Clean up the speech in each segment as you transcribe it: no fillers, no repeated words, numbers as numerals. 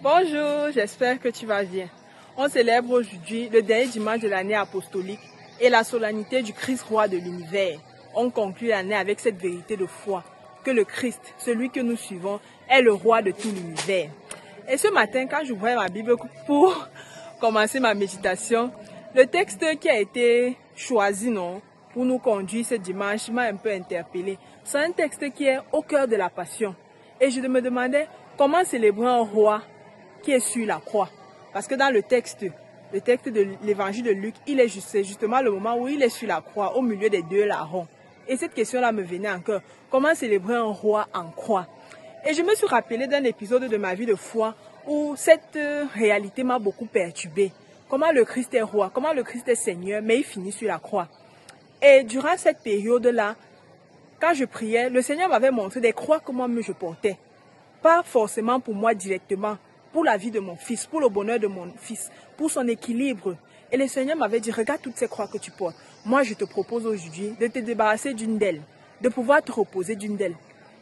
Bonjour, j'espère que tu vas bien. On célèbre aujourd'hui le dernier dimanche de l'année apostolique et la solennité du Christ roi de l'univers. On conclut l'année avec cette vérité de foi, que le Christ, celui que nous suivons, est le roi de tout l'univers. Et ce matin, quand j'ouvrais ma Bible pour commencer ma méditation, le texte qui a été choisi pour nous conduire ce dimanche m'a un peu interpellée. C'est un texte qui est au cœur de la passion. Et je me demandais comment célébrer un roi qui est sur la croix. Parce que dans le texte de l'évangile de Luc, c'est justement le moment où il est sur la croix, au milieu des deux larrons. Et cette question-là me venait en cœur. Comment célébrer un roi en croix? Et je me suis rappelé d'un épisode de ma vie de foi où cette réalité m'a beaucoup perturbée. Comment le Christ est roi, comment le Christ est Seigneur, mais il finit sur la croix. Et durant cette période-là, quand je priais, le Seigneur m'avait montré des croix que moi-même je portais. Pas forcément pour moi directement, pour la vie de mon fils, pour le bonheur de mon fils, pour son équilibre. Et le Seigneur m'avait dit, regarde toutes ces croix que tu portes. Moi, je te propose aujourd'hui de te débarrasser d'une d'elles, de pouvoir te reposer d'une d'elles.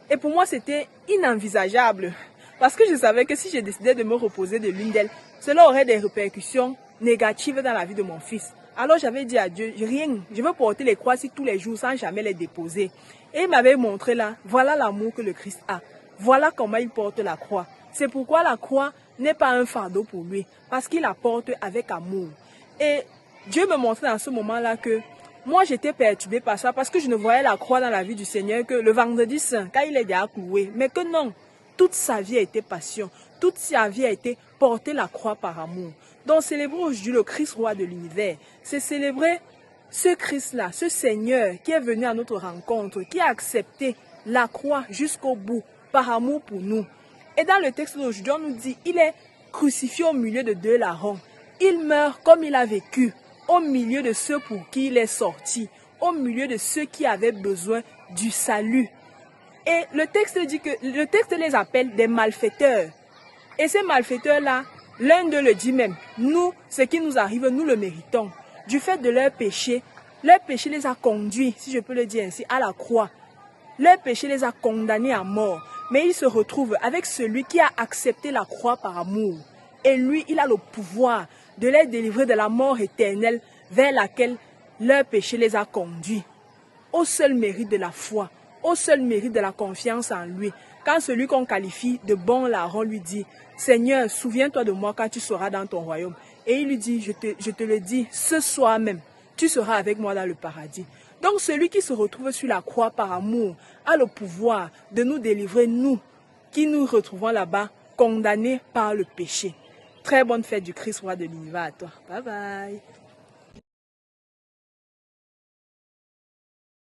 Et pour moi, c'était inenvisageable. Parce que je savais que si je décidais de me reposer de l'une d'elles, cela aurait des répercussions négatives dans la vie de mon fils. Alors j'avais dit à Dieu, rien, je veux porter les croix tous les jours sans jamais les déposer. Et il m'avait montré là, voilà l'amour que le Christ a. Voilà comment il porte la croix. C'est pourquoi la croix n'est pas un fardeau pour lui, parce qu'il la porte avec amour. Et Dieu me montrait dans ce moment-là que moi j'étais perturbée par ça, parce que je ne voyais la croix dans la vie du Seigneur que le vendredi saint, quand il est déjà cloué. Mais que non, toute sa vie a été passion, toute sa vie a été porter la croix par amour. Donc célébrer aujourd'hui le Christ roi de l'univers, c'est célébrer ce Christ-là, ce Seigneur qui est venu à notre rencontre, qui a accepté la croix jusqu'au bout, par amour pour nous. Et dans le texte d'aujourd'hui, on nous dit, il est crucifié au milieu de deux larrons. Il meurt comme il a vécu, au milieu de ceux pour qui il est sorti, au milieu de ceux qui avaient besoin du salut. Et le texte dit que le texte les appelle des malfaiteurs. Et ces malfaiteurs-là, l'un d'eux le dit même, nous, ce qui nous arrive, nous le méritons. Du fait de leur péché les a conduits, si je peux le dire ainsi, à la croix. Leur péché les a condamnés à mort. Mais ils se retrouvent avec celui qui a accepté la croix par amour. Et lui, il a le pouvoir de les délivrer de la mort éternelle vers laquelle leur péché les a conduits. Au seul mérite de la foi, au seul mérite de la confiance en lui. Quand celui qu'on qualifie de bon larron lui dit, Seigneur, souviens-toi de moi quand tu seras dans ton royaume. Et il lui dit, je te le dis, ce soir même, tu seras avec moi dans le paradis. Donc celui qui se retrouve sur la croix par amour a le pouvoir de nous délivrer, nous, qui nous retrouvons là-bas, condamnés par le péché. Très bonne fête du Christ roi de l'univers à toi. Bye bye.